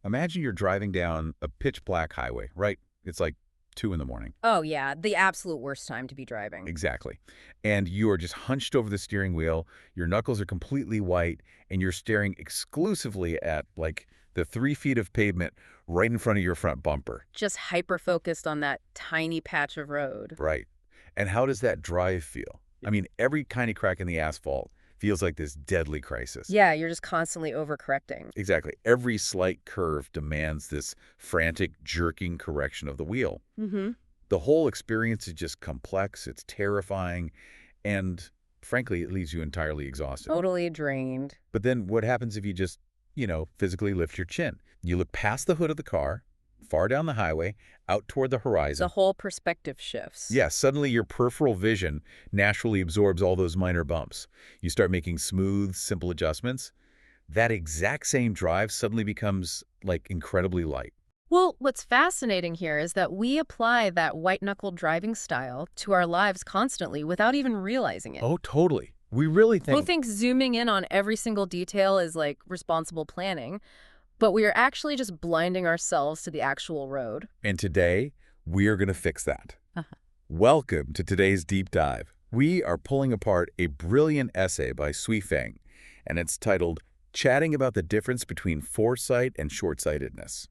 Imagine you're driving down a pitch black highway, right? It's like 2 in the morning. Oh, yeah, the absolute worst time to be driving. Exactly. And you are just hunched over the steering wheel, your knuckles are completely white, and you're staring exclusively at, like, the 3 feet of pavement right in front of your front bumper. Just hyper-focused on that tiny patch of road. Right. And how does that drive feel? I mean, every tiny crack in the asphalt feels like this deadly crisis. Yeah, you're just constantly overcorrecting. Exactly. Every slight curve demands this frantic, jerking correction of the wheel. Mm-hmm. The whole experience is just complex, it's terrifying, and frankly, it leaves you entirely exhausted. Totally drained. But then what happens if you just, physically lift your chin? You look past the hood of the car, far down the highway, out toward the horizon. The whole perspective shifts. Yeah, suddenly your peripheral vision naturally absorbs all those minor bumps. You start making smooth, simple adjustments. That exact same drive suddenly becomes, like, incredibly light. Well, what's fascinating here is that we apply that white-knuckle driving style to our lives constantly without even realizing it. Oh, totally. We really We think... think zooming in on every single detail is like responsible planning, but we are actually just blinding ourselves to the actual road. And today, we are going to fix that. Uh-huh. Welcome to today's deep dive. We are pulling apart a brilliant essay by Sui Feng, and it's titled Chatting About the Difference Between Foresight and Short-Sightedness.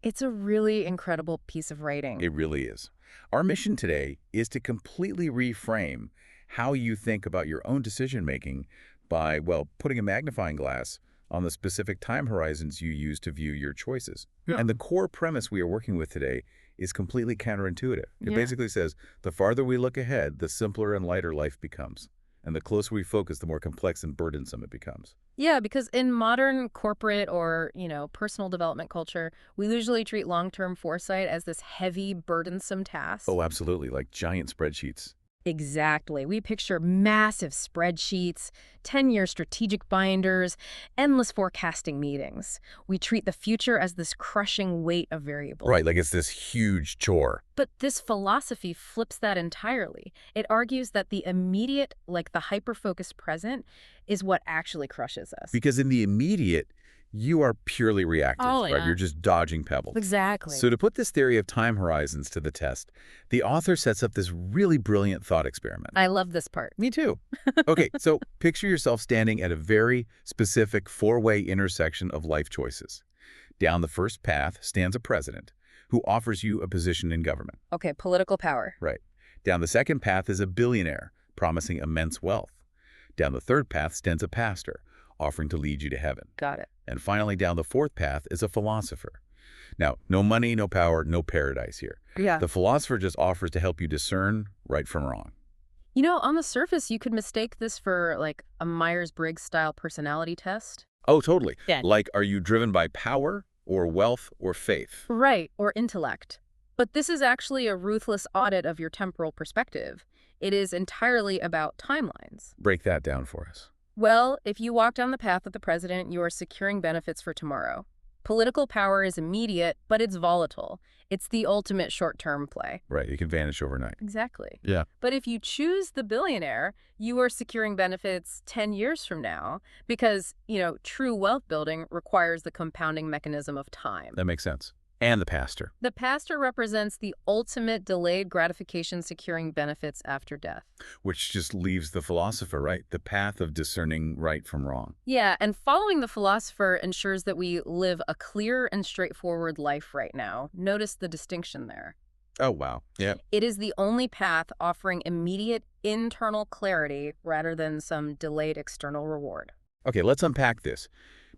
It's a really incredible piece of writing. It really is. Our mission today is to completely reframe how you think about your own decision-making by, well, putting a magnifying glass on the specific time horizons you use to view your choices. Yeah. And the core premise we are working with today is completely counterintuitive. It Yeah. basically says the farther we look ahead, the simpler and lighter life becomes. And the closer we focus, the more complex and burdensome it becomes. Yeah, because in modern corporate or, personal development culture, we usually treat long-term foresight as this heavy, burdensome task. Oh, absolutely, like giant spreadsheets. Exactly. We picture massive spreadsheets, 10-year strategic binders, endless forecasting meetings. We treat the future as this crushing weight of variables. Right, like it's this huge chore. But this philosophy flips that entirely. It argues that the immediate, like the hyper-focused present, is what actually crushes us. Because in the immediate, you are purely reactive, Oh, right? yeah. You're just dodging pebbles. Exactly. So to put this theory of time horizons to the test, the author sets up this really brilliant thought experiment. I love this part. Me too. Okay, so picture yourself standing at a very specific four-way intersection of life choices. Down the first path stands a president who offers you a position in government. Okay, political power. Right. Down the second path is a billionaire promising immense wealth. Down the third path stands a pastor offering to lead you to heaven. Got it. And finally, down the fourth path is a philosopher. Now, no money, no power, no paradise here. Yeah. The philosopher just offers to help you discern right from wrong. On the surface, you could mistake this for like a Myers-Briggs style personality test. Oh, totally. Yeah. Like, are you driven by power or wealth or faith? Right, or intellect. But this is actually a ruthless audit of your temporal perspective. It is entirely about timelines. Break that down for us. Well, if you walk down the path of the president, you are securing benefits for tomorrow. Political power is immediate, but it's volatile. It's the ultimate short-term play. Right, you can vanish overnight. Exactly. Yeah. But if you choose the billionaire, you are securing benefits 10 years from now because, true wealth building requires the compounding mechanism of time. That makes sense. And the pastor. The pastor represents the ultimate delayed gratification securing benefits after death. Which just leaves the philosopher, right? The path of discerning right from wrong. Yeah, and following the philosopher ensures that we live a clear and straightforward life right now. Notice the distinction there. Oh, wow. Yeah. It is the only path offering immediate internal clarity rather than some delayed external reward. Okay, let's unpack this.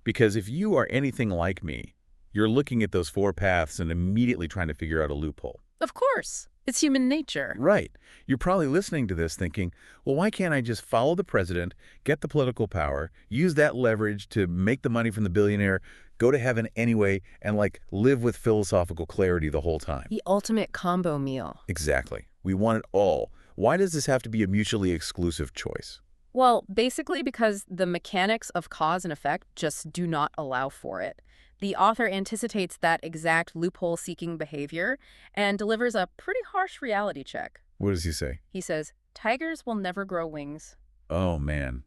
Because if you are anything like me, you're looking at those four paths and immediately trying to figure out a loophole. Of course. It's human nature. Right. You're probably listening to this thinking, well, why can't I just follow the president, get the political power, use that leverage to make the money from the billionaire, go to heaven anyway, and, live with philosophical clarity the whole time? The ultimate combo meal. Exactly. We want it all. Why does this have to be a mutually exclusive choice? Well, basically because the mechanics of cause and effect just do not allow for it. The author anticipates that exact loophole-seeking behavior and delivers a pretty harsh reality check. What does he say? He says, tigers will never grow wings. Oh, man.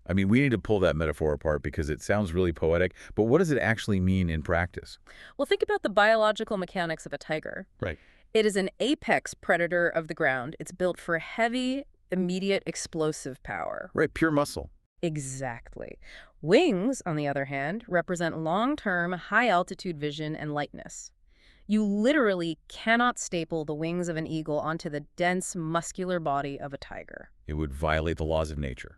I mean, we need to pull that metaphor apart because it sounds really poetic, but what does it actually mean in practice? Well, think about the biological mechanics of a tiger. Right. It is an apex predator of the ground. It's built for heavy, immediate explosive power. Right, pure muscle. Exactly. Wings, on the other hand, represent long-term, high-altitude vision and lightness. You literally cannot staple the wings of an eagle onto the dense, muscular body of a tiger. It would violate the laws of nature.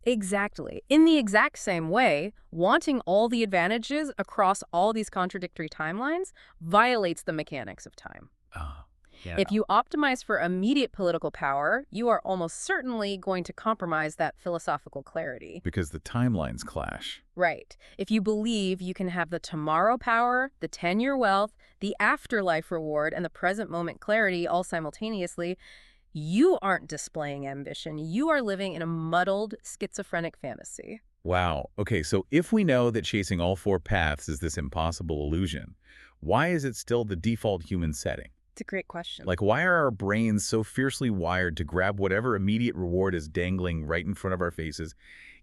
Exactly. In the exact same way, wanting all the advantages across all these contradictory timelines violates the mechanics of time. Ah, yeah. If you optimize for immediate political power, you are almost certainly going to compromise that philosophical clarity. Because the timelines clash. Right. If you believe you can have the tomorrow power, the 10-year wealth, the afterlife reward, and the present moment clarity all simultaneously, you aren't displaying ambition. You are living in a muddled, schizophrenic fantasy. Wow. Okay, so if we know that chasing all four paths is this impossible illusion, why is it still the default human setting? It's a great question. Like, why are our brains so fiercely wired to grab whatever immediate reward is dangling right in front of our faces,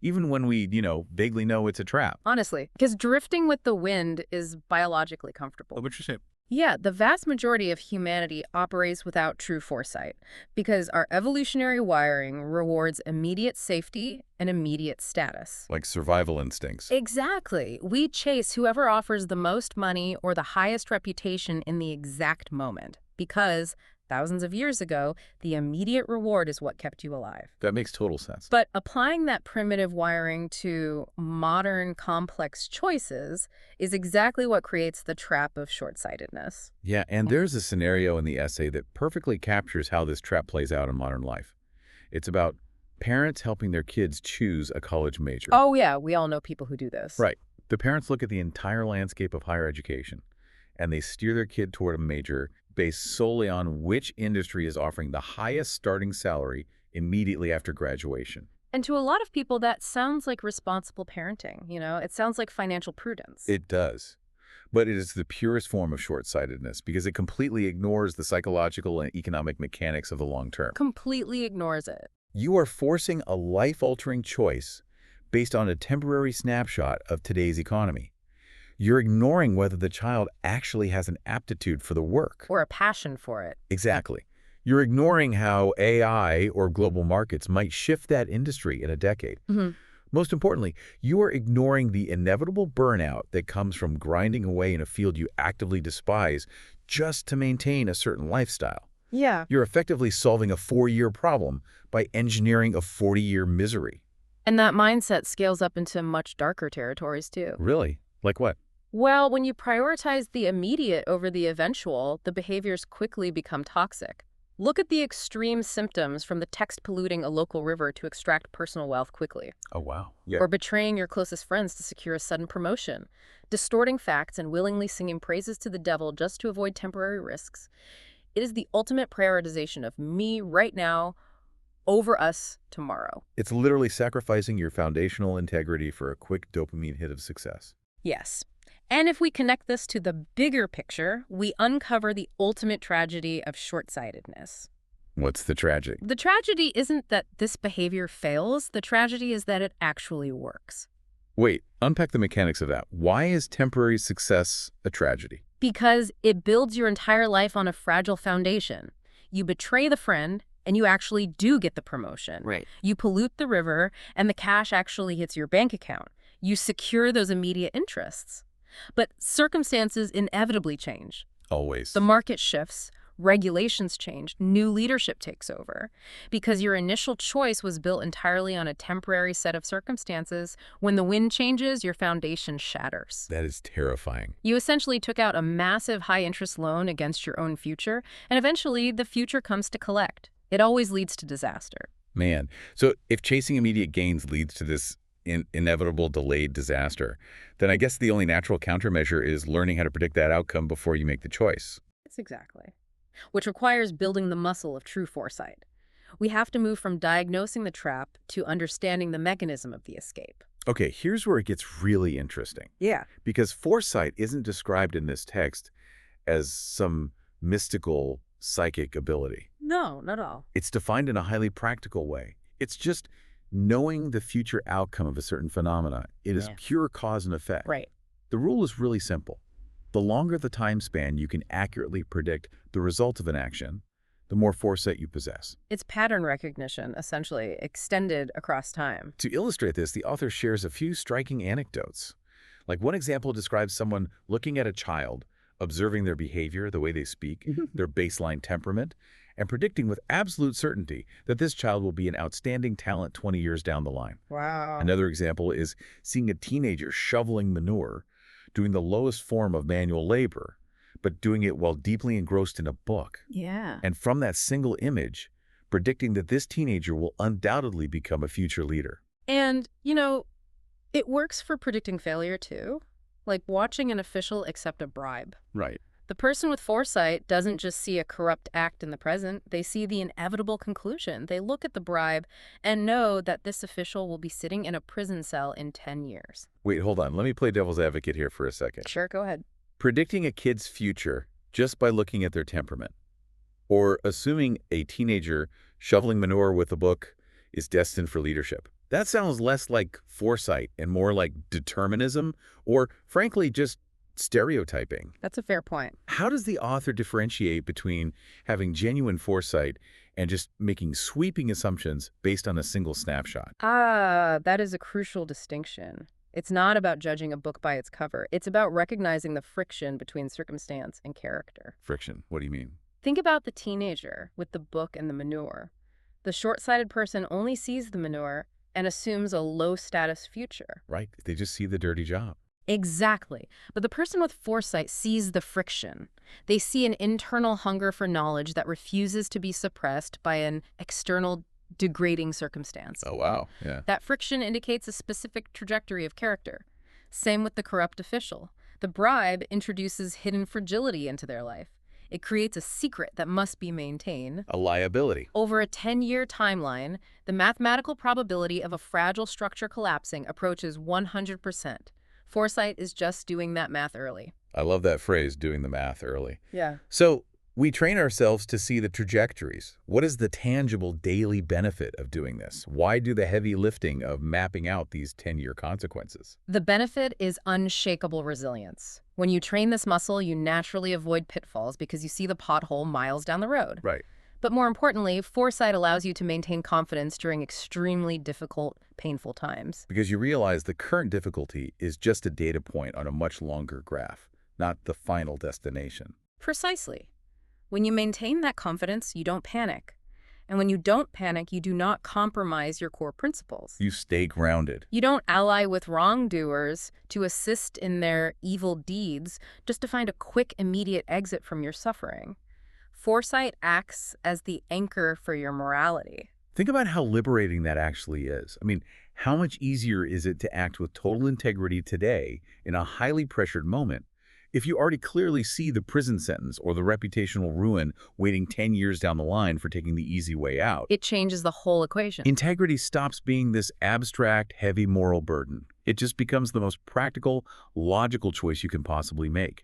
even when we, vaguely know it's a trap? Honestly, because drifting with the wind is biologically comfortable. What you say? Yeah, the vast majority of humanity operates without true foresight because our evolutionary wiring rewards immediate safety and immediate status. Like survival instincts. Exactly. We chase whoever offers the most money or the highest reputation in the exact moment because thousands of years ago, the immediate reward is what kept you alive. That makes total sense. But applying that primitive wiring to modern complex choices is exactly what creates the trap of short-sightedness. Yeah, and there's a scenario in the essay that perfectly captures how this trap plays out in modern life. It's about parents helping their kids choose a college major. Oh yeah, we all know people who do this. Right. The parents look at the entire landscape of higher education, and they steer their kid toward a major based solely on which industry is offering the highest starting salary immediately after graduation. And to a lot of people, that sounds like responsible parenting. It sounds like financial prudence. It does. But it is the purest form of short-sightedness because it completely ignores the psychological and economic mechanics of the long term. Completely ignores it. You are forcing a life-altering choice based on a temporary snapshot of today's economy. You're ignoring whether the child actually has an aptitude for the work. Or a passion for it. Exactly. You're ignoring how AI or global markets might shift that industry in a decade. Mm-hmm. Most importantly, you are ignoring the inevitable burnout that comes from grinding away in a field you actively despise just to maintain a certain lifestyle. Yeah. You're effectively solving a 4-year problem by engineering a 40-year misery. And that mindset scales up into much darker territories, too. Really? Like what? Well, when you prioritize the immediate over the eventual, the behaviors quickly become toxic. Look at the extreme symptoms from the text polluting a local river to extract personal wealth quickly. Oh, wow. Yeah. Or betraying your closest friends to secure a sudden promotion. Distorting facts and willingly singing praises to the devil just to avoid temporary risks. It is the ultimate prioritization of me right now over us tomorrow. It's literally sacrificing your foundational integrity for a quick dopamine hit of success. Yes. And if we connect this to the bigger picture, we uncover the ultimate tragedy of short-sightedness. What's the tragedy? The tragedy isn't that this behavior fails. The tragedy is that it actually works. Wait, unpack the mechanics of that. Why is temporary success a tragedy? Because it builds your entire life on a fragile foundation. You betray the friend, and you actually do get the promotion. Right. You pollute the river, and the cash actually hits your bank account. You secure those immediate interests. But circumstances inevitably change. Always. The market shifts, regulations change, new leadership takes over. Because your initial choice was built entirely on a temporary set of circumstances, when the wind changes, your foundation shatters. That is terrifying. You essentially took out a massive high-interest loan against your own future, and eventually the future comes to collect. It always leads to disaster. Man, so if chasing immediate gains leads to this inevitable delayed disaster, then I guess the only natural countermeasure is learning how to predict that outcome before you make the choice. That's exactly. Which requires building the muscle of true foresight. We have to move from diagnosing the trap to understanding the mechanism of the escape. Okay, here's where it gets really interesting. Yeah. Because foresight isn't described in this text as some mystical psychic ability. No, not at all. It's defined in a highly practical way. It's just knowing the future outcome of a certain phenomena. It is Yeah. pure cause and effect. Right. The rule is really simple. The longer the time span you can accurately predict the result of an action, the more foresight you possess. It's pattern recognition, essentially, extended across time. To illustrate this, the author shares a few striking anecdotes. Like one example describes someone looking at a child, observing their behavior, the way they speak, their baseline temperament, and predicting with absolute certainty that this child will be an outstanding talent 20 years down the line. Wow. Another example is seeing a teenager shoveling manure, doing the lowest form of manual labor, but doing it while deeply engrossed in a book. Yeah. And from that single image, predicting that this teenager will undoubtedly become a future leader. And, it works for predicting failure, too. Like watching an official accept a bribe. Right. The person with foresight doesn't just see a corrupt act in the present, they see the inevitable conclusion. They look at the bribe and know that this official will be sitting in a prison cell in 10 years. Wait, hold on. Let me play devil's advocate here for a second. Sure, go ahead. Predicting a kid's future just by looking at their temperament, or assuming a teenager shoveling manure with a book is destined for leadership. That sounds less like foresight and more like determinism, or frankly, just stereotyping. That's a fair point. How does the author differentiate between having genuine foresight and just making sweeping assumptions based on a single snapshot? That is a crucial distinction. It's not about judging a book by its cover. It's about recognizing the friction between circumstance and character. Friction. What do you mean? Think about the teenager with the book and the manure. The short-sighted person only sees the manure and assumes a low-status future. Right. They just see the dirty job. Exactly. But the person with foresight sees the friction. They see an internal hunger for knowledge that refuses to be suppressed by an external degrading circumstance. Oh, wow. Yeah. That friction indicates a specific trajectory of character. Same with the corrupt official. The bribe introduces hidden fragility into their life. It creates a secret that must be maintained. A liability. Over a 10-year timeline, the mathematical probability of a fragile structure collapsing approaches 100%. Foresight is just doing that math early. I love that phrase, doing the math early. Yeah. So we train ourselves to see the trajectories. What is the tangible daily benefit of doing this? Why do the heavy lifting of mapping out these 10-year consequences? The benefit is unshakable resilience. When you train this muscle, you naturally avoid pitfalls because you see the pothole miles down the road. Right. But more importantly, foresight allows you to maintain confidence during extremely difficult, painful times. Because you realize the current difficulty is just a data point on a much longer graph, not the final destination. Precisely. When you maintain that confidence, you don't panic. And when you don't panic, you do not compromise your core principles. You stay grounded. You don't ally with wrongdoers to assist in their evil deeds just to find a quick, immediate exit from your suffering. Foresight acts as the anchor for your morality. Think about how liberating that actually is. I mean, how much easier is it to act with total integrity today in a highly pressured moment if you already clearly see the prison sentence or the reputational ruin waiting 10 years down the line for taking the easy way out? It changes the whole equation. Integrity stops being this abstract, heavy moral burden. It just becomes the most practical, logical choice you can possibly make.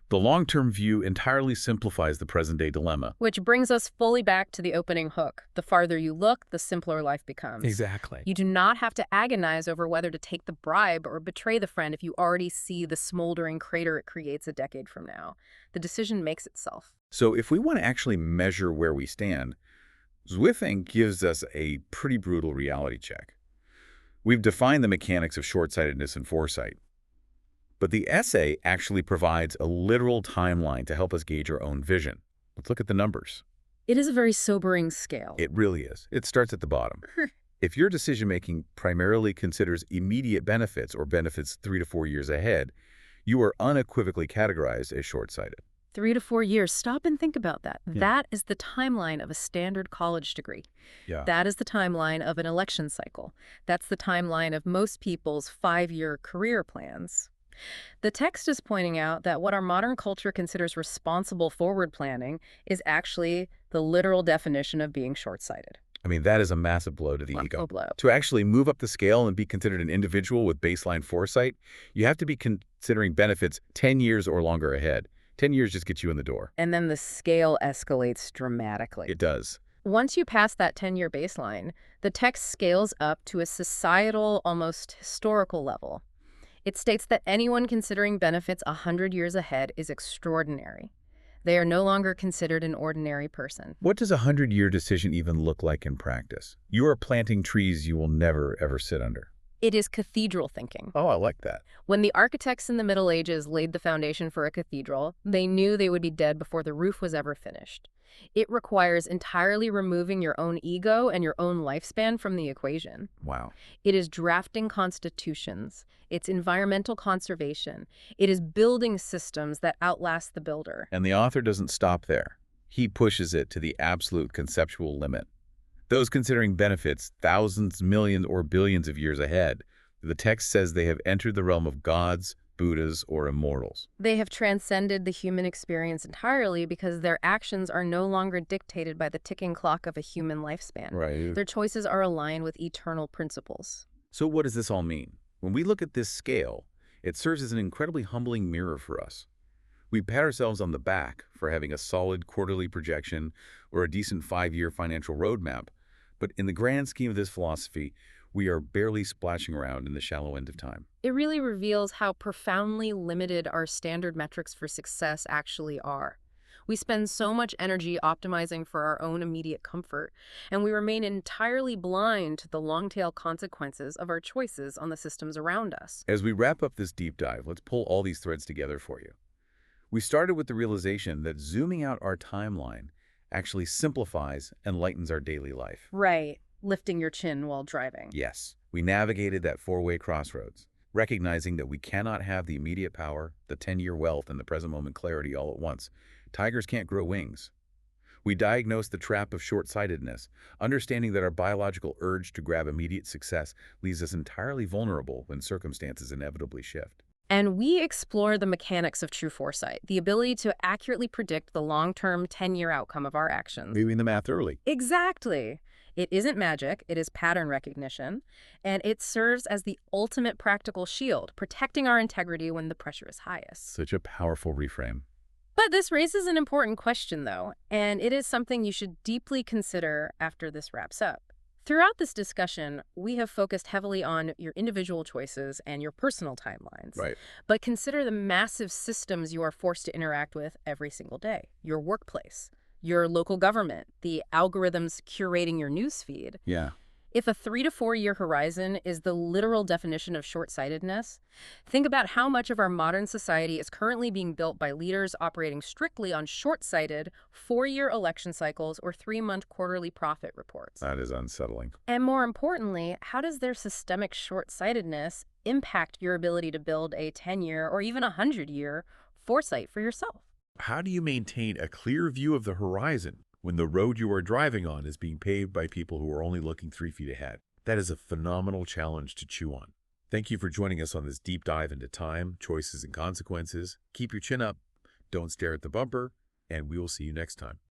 The long-term view entirely simplifies the present-day dilemma. Which brings us fully back to the opening hook. The farther you look, the simpler life becomes. Exactly. You do not have to agonize over whether to take the bribe or betray the friend if you already see the smoldering crater it creates a decade from now. The decision makes itself. So if we want to actually measure where we stand, Zwifeng gives us a pretty brutal reality check. We've defined the mechanics of short-sightedness and foresight. But the essay actually provides a literal timeline to help us gauge our own vision. Let's look at the numbers. It is a very sobering scale. It really is. It starts at the bottom. If your decision-making primarily considers immediate benefits or benefits 3 to 4 years ahead, you are unequivocally categorized as short-sighted. 3 to 4 years. Stop and think about that. Yeah. That is the timeline of a standard college degree. Yeah. That is the timeline of an election cycle. That's the timeline of most people's 5-year career plans. The text is pointing out that what our modern culture considers responsible forward planning is actually the literal definition of being short-sighted. I mean, that is a massive blow to the Well, ego. a blow. To actually move up the scale and be considered an individual with baseline foresight, you have to be considering benefits 10 years or longer ahead. 10 years just gets you in the door. And then the scale escalates dramatically. It does. Once you pass that 10-year baseline, the text scales up to a societal, almost historical level. It states that anyone considering benefits 100 years ahead is extraordinary. They are no longer considered an ordinary person. What does a 100-year decision even look like in practice? You are planting trees you will never, ever sit under. It is cathedral thinking. Oh, I like that. When the architects in the Middle Ages laid the foundation for a cathedral, they knew they would be dead before the roof was ever finished. It requires entirely removing your own ego and your own lifespan from the equation. Wow. It is drafting constitutions. It's environmental conservation. It is building systems that outlast the builder. And the author doesn't stop there. He pushes it to the absolute conceptual limit. Those considering benefits thousands, millions, or billions of years ahead, the text says they have entered the realm of gods, Buddhas, or immortals. They have transcended the human experience entirely because their actions are no longer dictated by the ticking clock of a human lifespan. Right. Their choices are aligned with eternal principles. So what does this all mean? When we look at this scale, it serves as an incredibly humbling mirror for us. We pat ourselves on the back for having a solid quarterly projection or a decent 5-year financial roadmap, but in the grand scheme of this philosophy, we are barely splashing around in the shallow end of time. It really reveals how profoundly limited our standard metrics for success actually are. We spend so much energy optimizing for our own immediate comfort, and we remain entirely blind to the long-tail consequences of our choices on the systems around us. As we wrap up this deep dive, let's pull all these threads together for you. We started with the realization that zooming out our timeline actually simplifies and lightens our daily life. Right. Lifting your chin while driving. Yes, we navigated that four-way crossroads, recognizing that we cannot have the immediate power, the 10-year wealth, and the present moment clarity all at once. Tigers can't grow wings. We diagnosed the trap of short-sightedness, understanding that our biological urge to grab immediate success leaves us entirely vulnerable when circumstances inevitably shift. And we explore the mechanics of true foresight, the ability to accurately predict the long-term 10-year outcome of our actions. Leaving the math early. Exactly. It isn't magic, it is pattern recognition, and it serves as the ultimate practical shield, protecting our integrity when the pressure is highest. Such a powerful reframe. But this raises an important question, though, and it is something you should deeply consider after this wraps up. Throughout this discussion, we have focused heavily on your individual choices and your personal timelines. Right. But consider the massive systems you are forced to interact with every single day. Your workplace, your local government, the algorithms curating your newsfeed. Yeah. If a 3 to 4 year horizon is the literal definition of short-sightedness, think about how much of our modern society is currently being built by leaders operating strictly on short-sighted 4-year election cycles or 3-month quarterly profit reports. That is unsettling. And more importantly, how does their systemic short-sightedness impact your ability to build a 10-year or even a 100-year foresight for yourself? How do you maintain a clear view of the horizon when the road you are driving on is being paved by people who are only looking 3 feet ahead? That is a phenomenal challenge to chew on. Thank you for joining us on this deep dive into time, choices, and consequences. Keep your chin up, don't stare at the bumper, and we will see you next time.